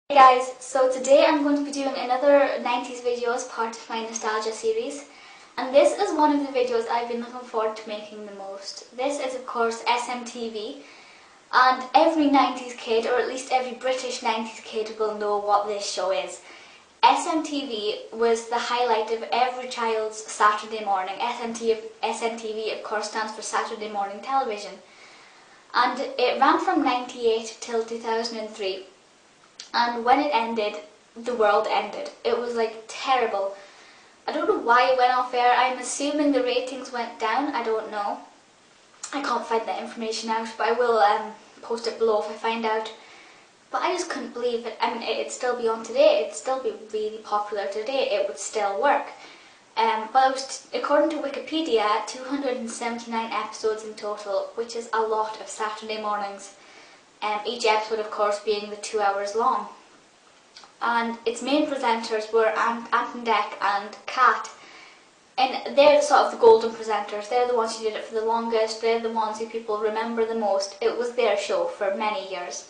Hey guys, so today I'm going to be doing another 90s video as part of my nostalgia series, and this is one of the videos I've been looking forward to making the most. This is of course SMTV, and every 90s kid, or at least every British 90s kid, will know what this show is. SMTV was the highlight of every child's Saturday morning. SMTV of course stands for Saturday Morning Television, and it ran from 98 till 2003. And when it ended, the world ended. It was like terrible. I don't know why it went off air. I'm assuming the ratings went down. I don't know. I can't find that information out, but I will post it below if I find out. But I just couldn't believe it. I mean, it'd still be on today. It'd still be really popular today. It would still work. But it was, according to Wikipedia, 279 episodes in total, which is a lot of Saturday mornings. Each episode, of course, being the 2 hours long. And its main presenters were Ant and Dec and Kat. And they're sort of the golden presenters. They're the ones who did it for the longest. They're the ones who people remember the most. It was their show for many years.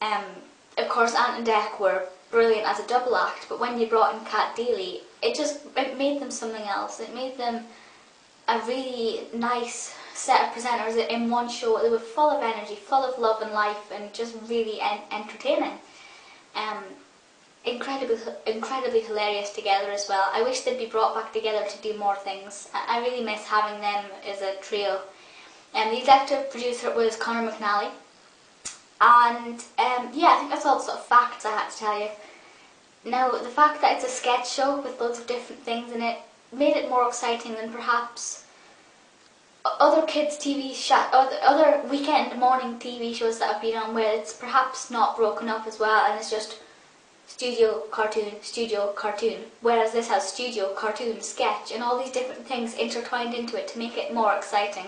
Of course, Ant and Dec were brilliant as a double act, but when you brought in Kat Deeley, it made them something else. It made them a really nice set of presenters in one show. They were full of energy, full of love and life, and just really entertaining. Incredibly hilarious together as well. I wish they'd be brought back together to do more things. I really miss having them as a trio. The executive producer was Conor McAnally. And yeah, I think that's all the sort of facts I had to tell you. Now, the fact that it's a sketch show with loads of different things in it made it more exciting than perhaps other kids' TV shows, other weekend morning TV shows that I've been on, where it's perhaps not broken up as well and it's just studio, cartoon, whereas this has studio, cartoon, sketch, and all these different things intertwined into it to make it more exciting.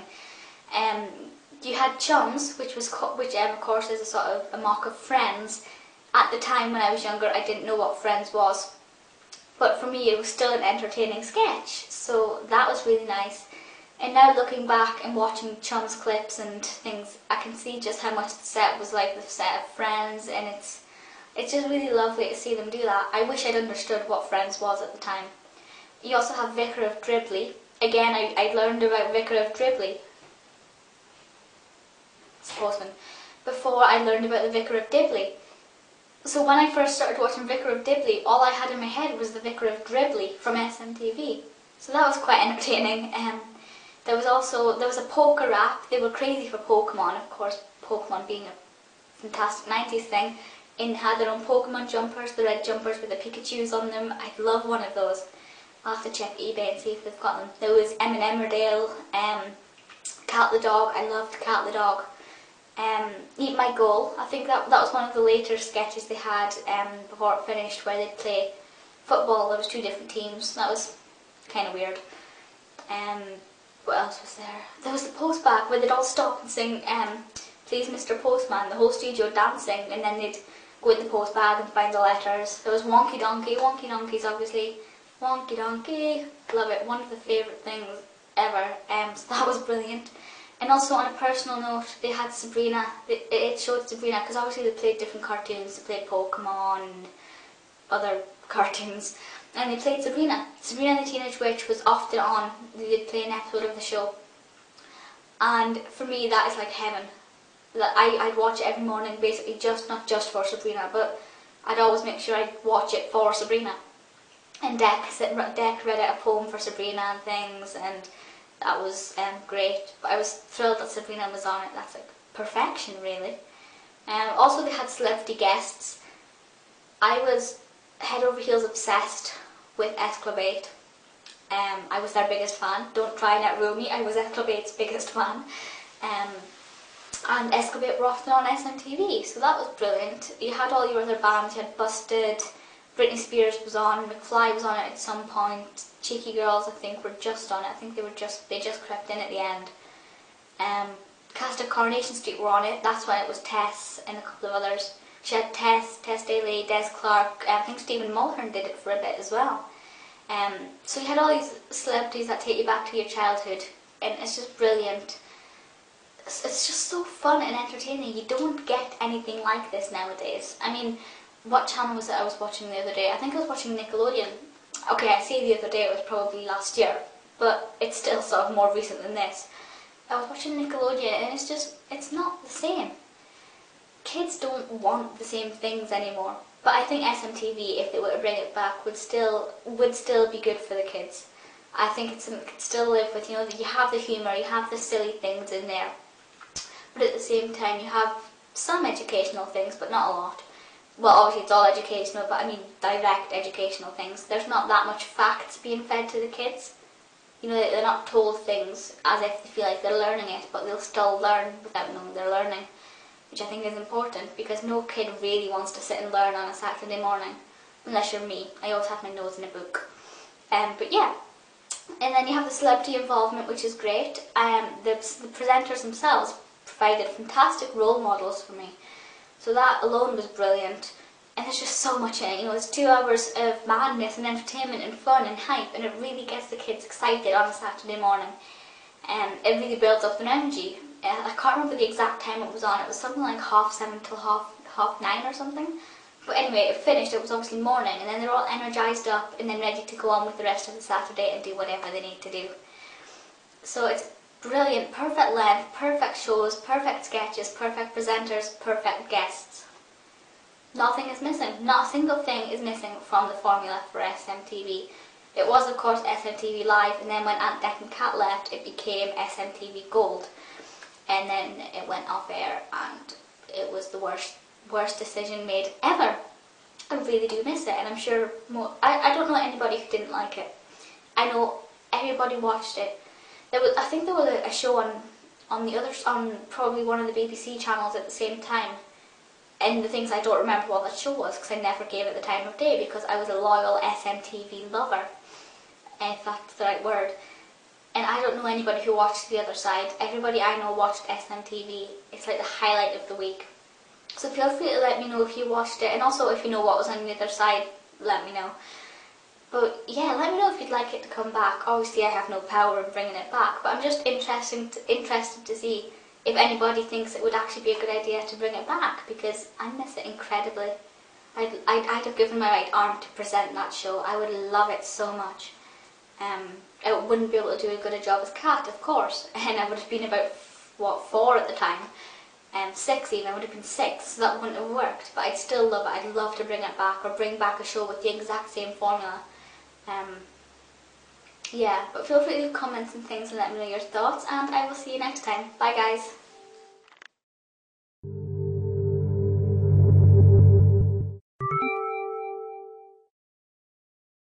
You had Chums, which of course is a sort of a mock of Friends. At the time when I was younger, I didn't know what Friends was, but for me it was still an entertaining sketch, so that was really nice. And now looking back and watching Chums clips and things, I can see just how much the set was like the set of Friends, and it's just really lovely to see them do that. I wish I'd understood what Friends was at the time. You also have Vicar of Dibley. Again, I learned about Vicar of Dibley, it's Postman, before I learned about the Vicar of Dibley. So when I first started watching Vicar of Dibley, all I had in my head was the Vicar of Dibley from SMTV. So that was quite entertaining. There was a PokéRap. They were crazy for Pokemon, of course, Pokemon being a fantastic 90s thing, and had their own Pokemon jumpers, the red jumpers with the Pikachus on them. I'd love one of those. I'll have to check eBay and see if they've got them. There was Emmerdale, Cat the Dog. I loved Cat the Dog. Eat My Goal. I think that was one of the later sketches they had before it finished, where they'd play football. There was two different teams. That was kind of weird. What else was there? There was the Postbag, where they'd all stop and sing Please Mr. Postman, the whole studio dancing, and then they'd go in the postbag and find the letters. There was Wonkey Donkey. Wonkey Donkey's obviously Wonkey Donkey. Love it. One of the favourite things ever. So that was brilliant. And also on a personal note, they had Sabrina. It showed Sabrina, because obviously they played different cartoons. They played Pokemon and other cartoons. And they played Sabrina. Sabrina the Teenage Witch was often on. They did play an episode of the show. And for me, that is like heaven. I'd watch it every morning, basically, not just for Sabrina, but I'd always make sure I'd watch it for Sabrina. And Dec read out a poem for Sabrina and things, and that was great. But I was thrilled that Sabrina was on it. That's like perfection, really. Also, they had celebrity guests. I was head over heels obsessed with Esclabate. I was their biggest fan. Don't try and outrule me. I was Esclabate's biggest fan. And Esclabate were often on SMTV, so that was brilliant. You had all your other bands. You had Busted, Britney Spears was on, McFly was on it at some point. Cheeky Girls, I think, were just on it. I think they just crept in at the end. Cast of Coronation Street were on it. That's when it was Tess and a couple of others. She had Tess Daly, Clarke. I think Stephen Mulhern did it for a bit as well. So you had all these celebrities that take you back to your childhood, and it's just brilliant. It's just so fun and entertaining. You don't get anything like this nowadays. I mean, what channel was it I was watching the other day? I think I was watching Nickelodeon. Okay, I say the other day, it was probably last year, but it's still sort of more recent than this. I was watching Nickelodeon and it's not the same. Kids don't want the same things anymore. But I think SMTV, if they were to bring it back, would still be good for the kids. I think it could still live with, you know, you have the humour, you have the silly things in there, but at the same time you have some educational things, but not a lot. Well, obviously it's all educational, but I mean direct educational things. There's not that much facts being fed to the kids. You know, they're not told things as if they feel like they're learning it, but they'll still learn without knowing they're learning, which I think is important, because no kid really wants to sit and learn on a Saturday morning, unless you're me. I always have my nose in a book. But yeah. And then you have the celebrity involvement, which is great. The presenters themselves provided fantastic role models for me. So that alone was brilliant. And there's just so much in it. You know, there's 2 hours of madness and entertainment and fun and hype, and it really gets the kids excited on a Saturday morning. And it really builds up their energy. I can't remember the exact time it was on. It was something like 7:30 till half 9 or something. But anyway, it finished, it was obviously morning, and then they're all energised up and then ready to go on with the rest of the Saturday and do whatever they need to do. So it's brilliant, perfect length, perfect shows, perfect sketches, perfect presenters, perfect guests. Nothing is missing, not a single thing is missing from the formula for SMTV. It was of course SMTV Live, and then when Aunt Dec and Cat left it became SMTV Gold. And then it went off air and it was the worst decision made ever. I really do miss it, and I'm sure I don't know anybody who didn't like it. I know everybody watched it. I think there was a show on probably one of the BBC channels at the same time. And the things I don't remember what that show was, because I never gave it the time of day, because I was a loyal SMTV lover, if that's the right word. And I don't know anybody who watched the other side. Everybody I know watched SMTV. It's like the highlight of the week. So feel free to let me know if you watched it, and also if you know what was on the other side, let me know. But yeah, let me know if you'd like it to come back. Obviously I have no power in bringing it back, but I'm just interested to see if anybody thinks it would actually be a good idea to bring it back, because I miss it incredibly. I'd have given my right arm to present that show. I would love it so much. I wouldn't be able to do as good a job as Kat, of course, and I would have been about, 4 at the time. 6 even, I would have been 6, so that wouldn't have worked, but I'd still love it. I'd love to bring it back, or bring back a show with the exact same formula. Yeah, but feel free to leave comments and things and let me know your thoughts, and I will see you next time. Bye guys.